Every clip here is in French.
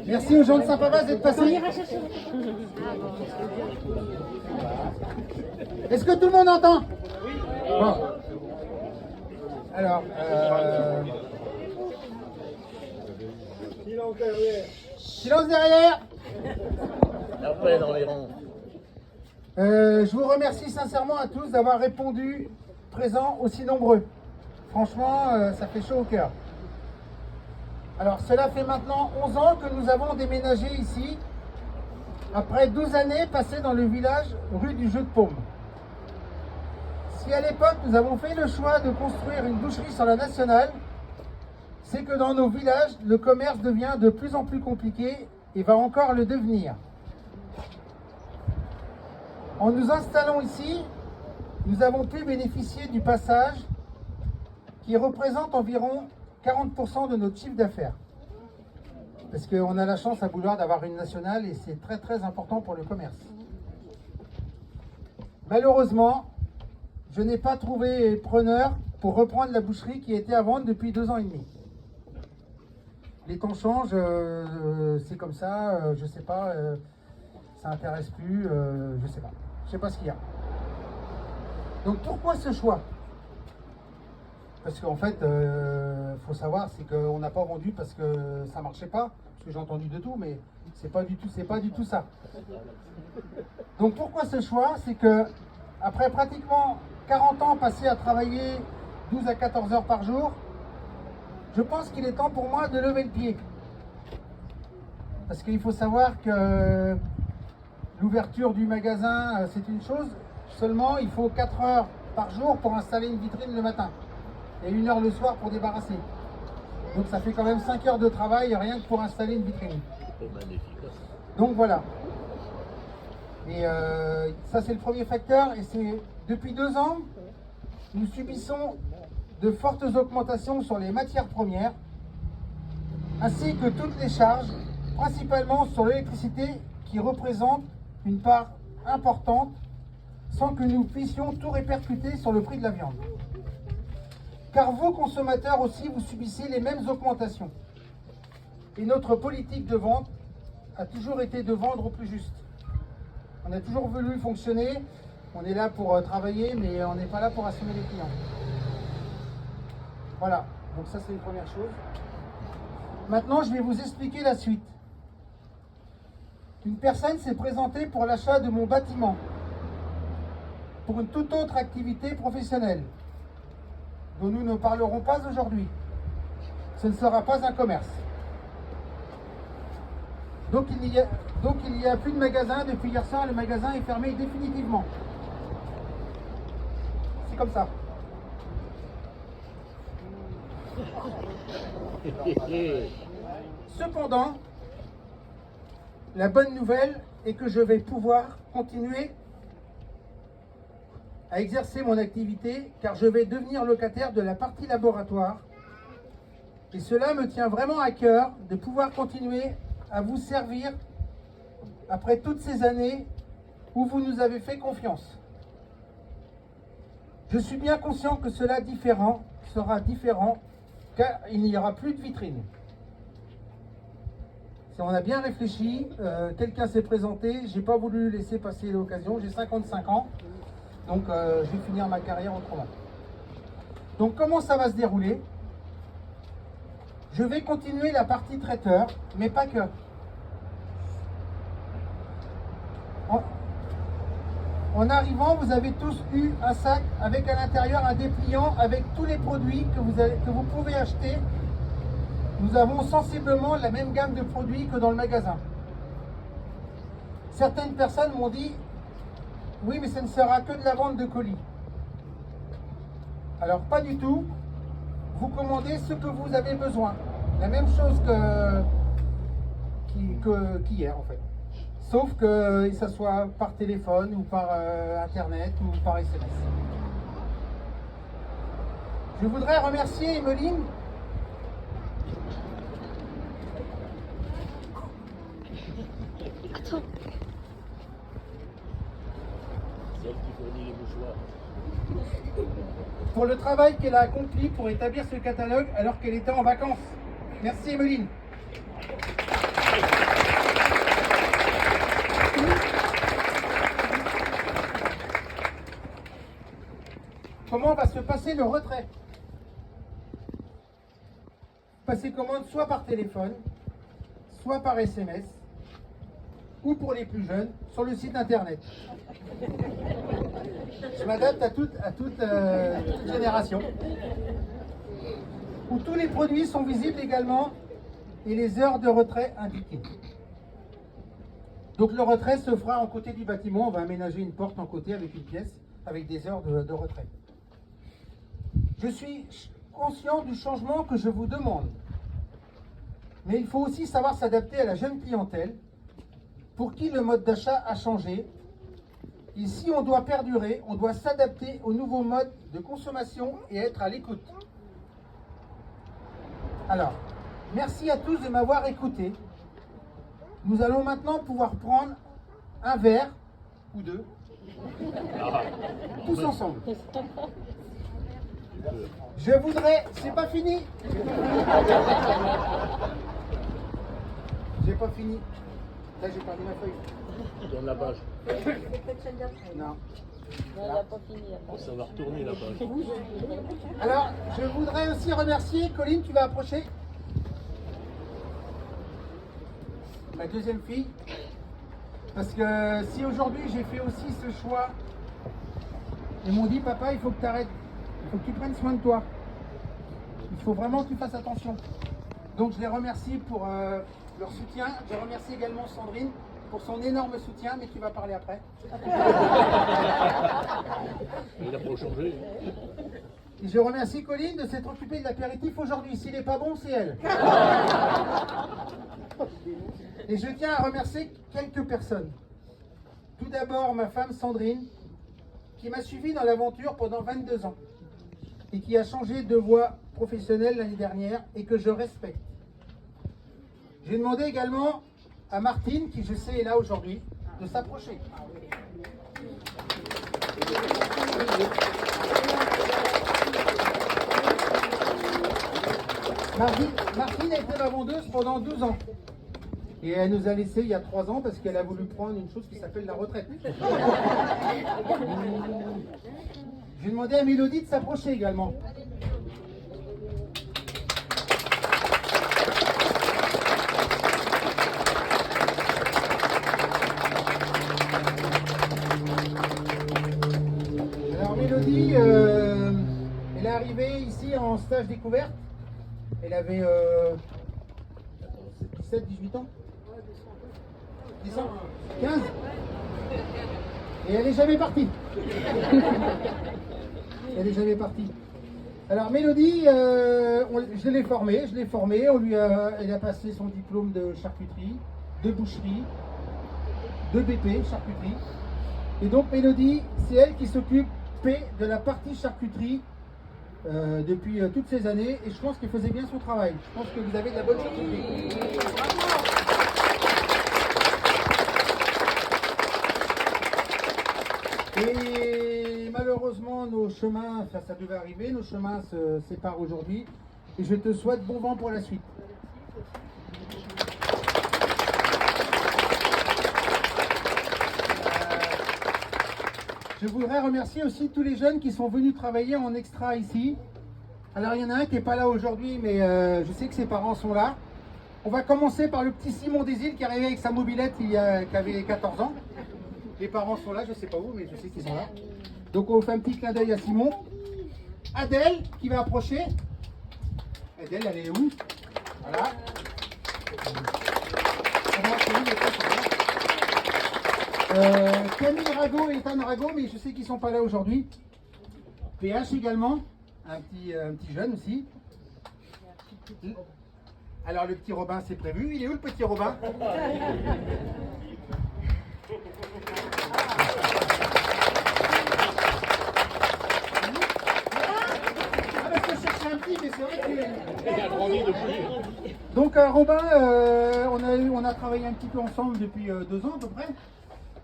Merci aux gens de Saint-Pavas d'être passés. Est-ce que tout le monde entend? Bon. Alors, silence derrière. Après, dans les rangs. Je vous remercie sincèrement à tous d'avoir répondu présents aussi nombreux. Franchement, ça fait chaud au cœur. Alors, cela fait maintenant 11 ans que nous avons déménagé ici, après 12 années passées dans le village rue du Jeu de Paume. Si à l'époque nous avons fait le choix de construire une boucherie sur la nationale, c'est que dans nos villages, le commerce devient de plus en plus compliqué et va encore le devenir. En nous installant ici, nous avons pu bénéficier du passage qui représente environ 40% de notre chiffre d'affaires. Parce qu'on a la chance à Bouloir d'avoir une nationale et c'est très très important pour le commerce. Malheureusement, je n'ai pas trouvé preneur pour reprendre la boucherie qui était à vendre depuis 2 ans et demi. Les temps changent, c'est comme ça, je sais pas, ça n'intéresse plus, je sais pas ce qu'il y a. Donc pourquoi ce choix? Parce qu'en fait, faut savoir, c'est qu'on n'a pas vendu parce que ça marchait pas, parce que j'ai entendu de tout, mais c'est pas du tout ça. Donc pourquoi ce choix? C'est que après pratiquement 40 ans passés à travailler 12 à 14 heures par jour, je pense qu'il est temps pour moi de lever le pied. Parce qu'il faut savoir que l'ouverture du magasin, c'est une chose, seulement il faut 4 heures par jour pour installer une vitrine le matin. Et 1 heure le soir pour débarrasser. Donc ça fait quand même 5 heures de travail rien que pour installer une vitrine. Donc voilà. Et ça c'est le premier facteur. Et c'est depuis 2 ans, nous subissons de fortes augmentations sur les matières premières, ainsi que toutes les charges, principalement sur l'électricité qui représente une part importante, sans que nous puissions tout répercuter sur le prix de la viande. Car vous, consommateurs aussi, vous subissez les mêmes augmentations. Et notre politique de vente a toujours été de vendre au plus juste. On a toujours voulu fonctionner, on est là pour travailler, mais on n'est pas là pour assumer les clients. Voilà, donc ça c'est une première chose. Maintenant, je vais vous expliquer la suite. Une personne s'est présentée pour l'achat de mon bâtiment, pour une toute autre activité professionnelle, dont nous ne parlerons pas aujourd'hui. Ce ne sera pas un commerce. Donc il n'y a plus de magasin. Depuis hier soir, le magasin est fermé définitivement. C'est comme ça. Cependant, la bonne nouvelle est que je vais pouvoir continuer à exercer mon activité car je vais devenir locataire de la partie laboratoire et cela me tient vraiment à cœur de pouvoir continuer à vous servir après toutes ces années où vous nous avez fait confiance. Je suis bien conscient que cela sera différent car il n'y aura plus de vitrine. Si on a bien réfléchi, quelqu'un s'est présenté, j'ai pas voulu laisser passer l'occasion, j'ai 55 ans. Donc je vais finir ma carrière autrement. Donc comment ça va se dérouler? Je vais continuer la partie traiteur, mais pas que. En arrivant, vous avez tous eu un sac avec à l'intérieur un dépliant avec tous les produits que vous pouvez acheter. Nous avons sensiblement la même gamme de produits que dans le magasin. Certaines personnes m'ont dit oui, mais ce ne sera que de la vente de colis. Alors, pas du tout. Vous commandez ce que vous avez besoin. La même chose qu'hier, en fait. Sauf que ça soit par téléphone ou par Internet ou par SMS. Je voudrais remercier Emeline. Celle qui fournit les mouchoirs. Pour le travail qu'elle a accompli pour établir ce catalogue alors qu'elle était en vacances. Merci Emeline. passer le retrait. Passer commande soit par téléphone, soit par SMS, ou pour les plus jeunes, sur le site internet. Je m'adapte à toute génération. Où tous les produits sont visibles également et les heures de retrait indiquées. Donc le retrait se fera en côté du bâtiment. On va aménager une porte en côté avec une pièce, avec des heures de retrait. Je suis conscient du changement que je vous demande. Mais il faut aussi savoir s'adapter à la jeune clientèle pour qui le mode d'achat a changé. Et si on doit perdurer, on doit s'adapter aux nouveaux modes de consommation et être à l'écoute. Alors, merci à tous de m'avoir écouté. Nous allons maintenant pouvoir prendre un verre ou deux, tous ensemble. Je voudrais... C'est pas fini. J'ai pas fini. Là, j'ai perdu ma feuille. Tourne la page. Non. Non, il n'a pas fini. Ça va retourner la page. Alors, je voudrais aussi remercier, Colline, tu vas approcher. Ma deuxième fille. Parce que si aujourd'hui j'ai fait aussi ce choix, ils m'ont dit, papa, il faut que tu arrêtes. Il faut que tu prennes soin de toi. Il faut vraiment que tu fasses attention. Donc je les remercie pour leur soutien. Je remercie également Sandrine pour son énorme soutien, mais tu vas parler après. Il a pas changé. Et je remercie Colline de s'être occupée de l'apéritif aujourd'hui. S'il n'est pas bon, c'est elle. Et je tiens à remercier quelques personnes. Tout d'abord, ma femme Sandrine, qui m'a suivi dans l'aventure pendant 22 ans et qui a changé de voie professionnelle l'année dernière et que je respecte. J'ai demandé également à Martine, qui je sais est là aujourd'hui, de s'approcher. Martine a été ma vendeuse pendant 12 ans. Et elle nous a laissés il y a 3 ans parce qu'elle a voulu prendre une chose qui s'appelle la retraite. J'ai demandé à Mélodie de s'approcher également. Alors Mélodie, elle est arrivée ici en stage découverte. Elle avait 17-18 ans. 10 ans 15. Et elle n'est jamais partie. Elle n'est jamais partie. Alors Mélodie, je l'ai formée, elle a passé son diplôme de charcuterie, de boucherie, de BP, charcuterie. Et donc Mélodie, c'est elle qui s'occupe de la partie charcuterie depuis toutes ces années. Et je pense qu'elle faisait bien son travail. Je pense que vous avez de la bonne charcuterie. Et malheureusement, nos chemins, ça devait arriver, nos chemins se séparent aujourd'hui. Et je te souhaite bon vent pour la suite. Je voudrais remercier aussi tous les jeunes qui sont venus travailler en extra ici. Alors il y en a un qui n'est pas là aujourd'hui, mais je sais que ses parents sont là. On va commencer par le petit Simon Desil qui est arrivé avec sa mobilette qui avait 14 ans. Les parents sont là, je ne sais pas où, mais je sais qu'ils sont là. Donc on fait un petit clin d'œil à Simon. Adèle qui va approcher. Adèle, elle est où? Voilà. Camille Rago et Ethan Rago, mais je sais qu'ils ne sont pas là aujourd'hui. PH également, un petit jeune aussi. Alors le petit Robin, c'est prévu. Il est où le petit Robin? Il a grandi depuis. Donc Robin, on a travaillé un petit peu ensemble depuis 2 ans à peu près.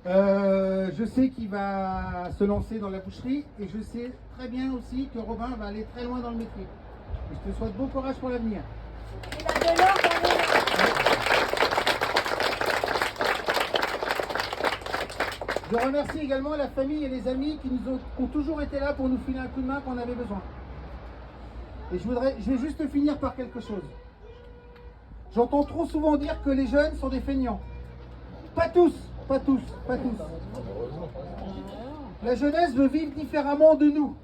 Je sais qu'il va se lancer dans la boucherie et je sais très bien aussi que Robin va aller très loin dans le métier. Et je te souhaite bon courage pour l'avenir. Je remercie également la famille et les amis qui ont toujours été là pour nous filer un coup de main quand on avait besoin. Et je vais juste finir par quelque chose. J'entends trop souvent dire que les jeunes sont des feignants. Pas tous, pas tous, pas tous. La jeunesse veut vivre différemment de nous.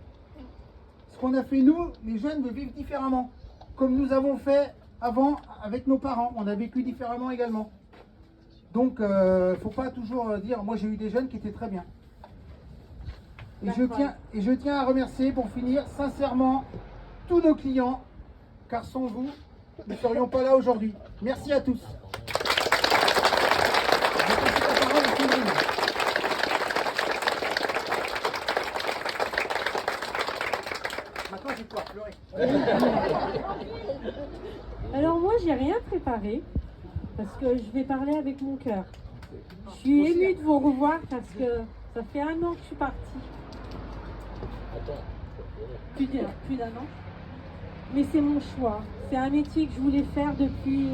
Ce qu'on a fait nous, les jeunes veulent vivre différemment. Comme nous avons fait avant avec nos parents. On a vécu différemment également. Donc, il ne faut pas toujours dire, moi j'ai eu des jeunes qui étaient très bien. Et je tiens à remercier, pour finir, sincèrement, tous nos clients, car sans vous, nous ne serions pas là aujourd'hui. Merci à tous. Je passe la parole à Sandrine. Maintenant, je vais pouvoir pleurer. Alors moi, j'ai rien préparé parce que je vais parler avec mon cœur. Je suis émue de vous revoir parce que ça fait 1 an que je suis partie. Plus d'un an. Mais c'est mon choix. C'est un métier que je voulais faire depuis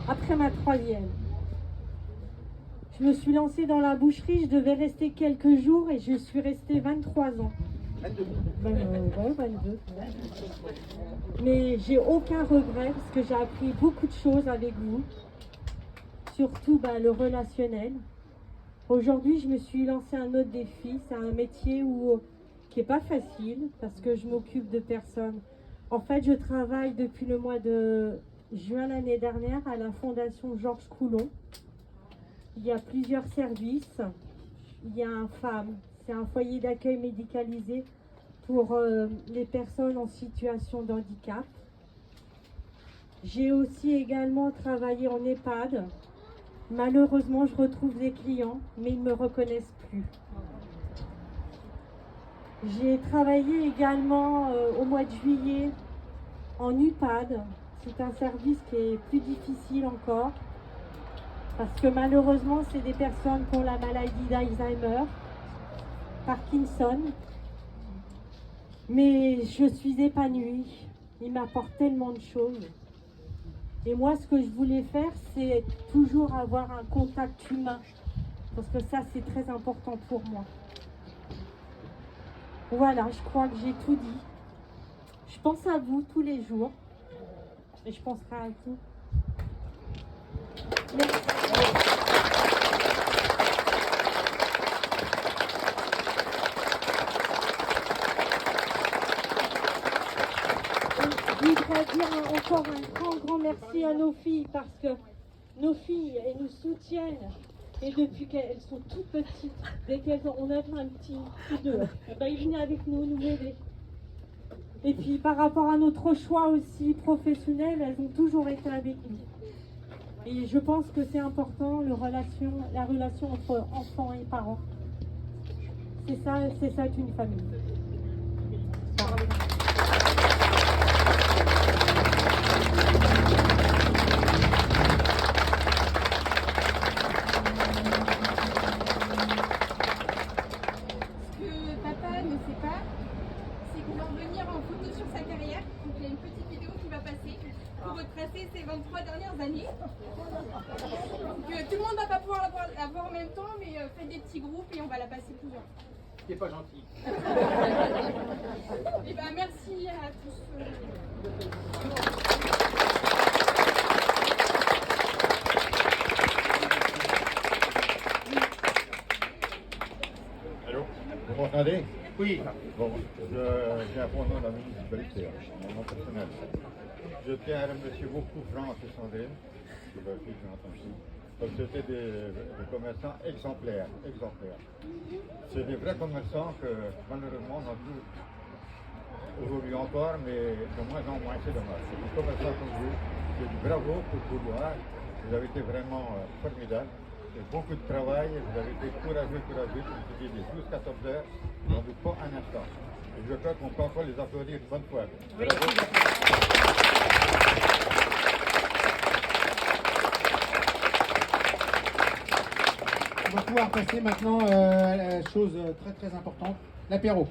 après ma 3e. Je me suis lancée dans la boucherie, je devais rester quelques jours et je suis restée 23 ans. 22. Ouais, 22. Mais j'ai aucun regret parce que j'ai appris beaucoup de choses avec vous. Surtout le relationnel. Aujourd'hui, je me suis lancée un autre défi. C'est un métier qui n'est pas facile parce que je m'occupe de personnes. En fait, je travaille depuis le mois de juin l'année dernière à la Fondation Georges Coulon. Il y a plusieurs services. Il y a un FAM, c'est un foyer d'accueil médicalisé pour les personnes en situation de handicap. J'ai aussi également travaillé en EHPAD. Malheureusement, je retrouve des clients, mais ils ne me reconnaissent plus. J'ai travaillé également au mois de juillet en UPAD. C'est un service qui est plus difficile encore parce que malheureusement, c'est des personnes qui ont la maladie d'Alzheimer, Parkinson. Mais je suis épanouie. Ils m'apportent tellement de choses. Et moi, ce que je voulais faire, c'est toujours avoir un contact humain. Parce que ça, c'est très important pour moi. Voilà, je crois que j'ai tout dit. Je pense à vous tous les jours. Et je penserai à vous. Merci. Je voudrais dire encore un grand merci à nos filles parce que nos filles, elles nous soutiennent. Et depuis qu'elles sont toutes petites, dès qu'on a un petit d'eux, ils viennent avec nous aider. Et puis par rapport à notre choix aussi professionnel, elles ont toujours été avec nous. Et je pense que c'est important, la relation entre enfants et parents. C'est ça qu'une famille. Retracer ces 23 dernières années. Donc, tout le monde ne va pas pouvoir la voir en même temps, mais faites des petits groupes et on va la passer plusieurs. T'es pas gentil. Et merci à tous. Allô? Vous m'entendez? Oui. Bon, j'ai un bon nom dans la municipalité, mon nom personnel. Je tiens à remercier beaucoup France et Sandrine, qui va suivre entendu, parce que c'était des commerçants exemplaires. C'est des vrais commerçants que malheureusement on a vu aujourd'hui encore, mais de moins en moins, c'est dommage. C'est des commerçants comme vous, je dis bravo pour le vouloir, vous avez été vraiment formidables. C'est beaucoup de travail, vous avez été courageux, comme je dis, des 12-14 heures, on n'en doute pas un instant. Et je crois qu'on peut encore les applaudir une bonne fois. On va pouvoir passer maintenant à la chose très très importante, l'apéro.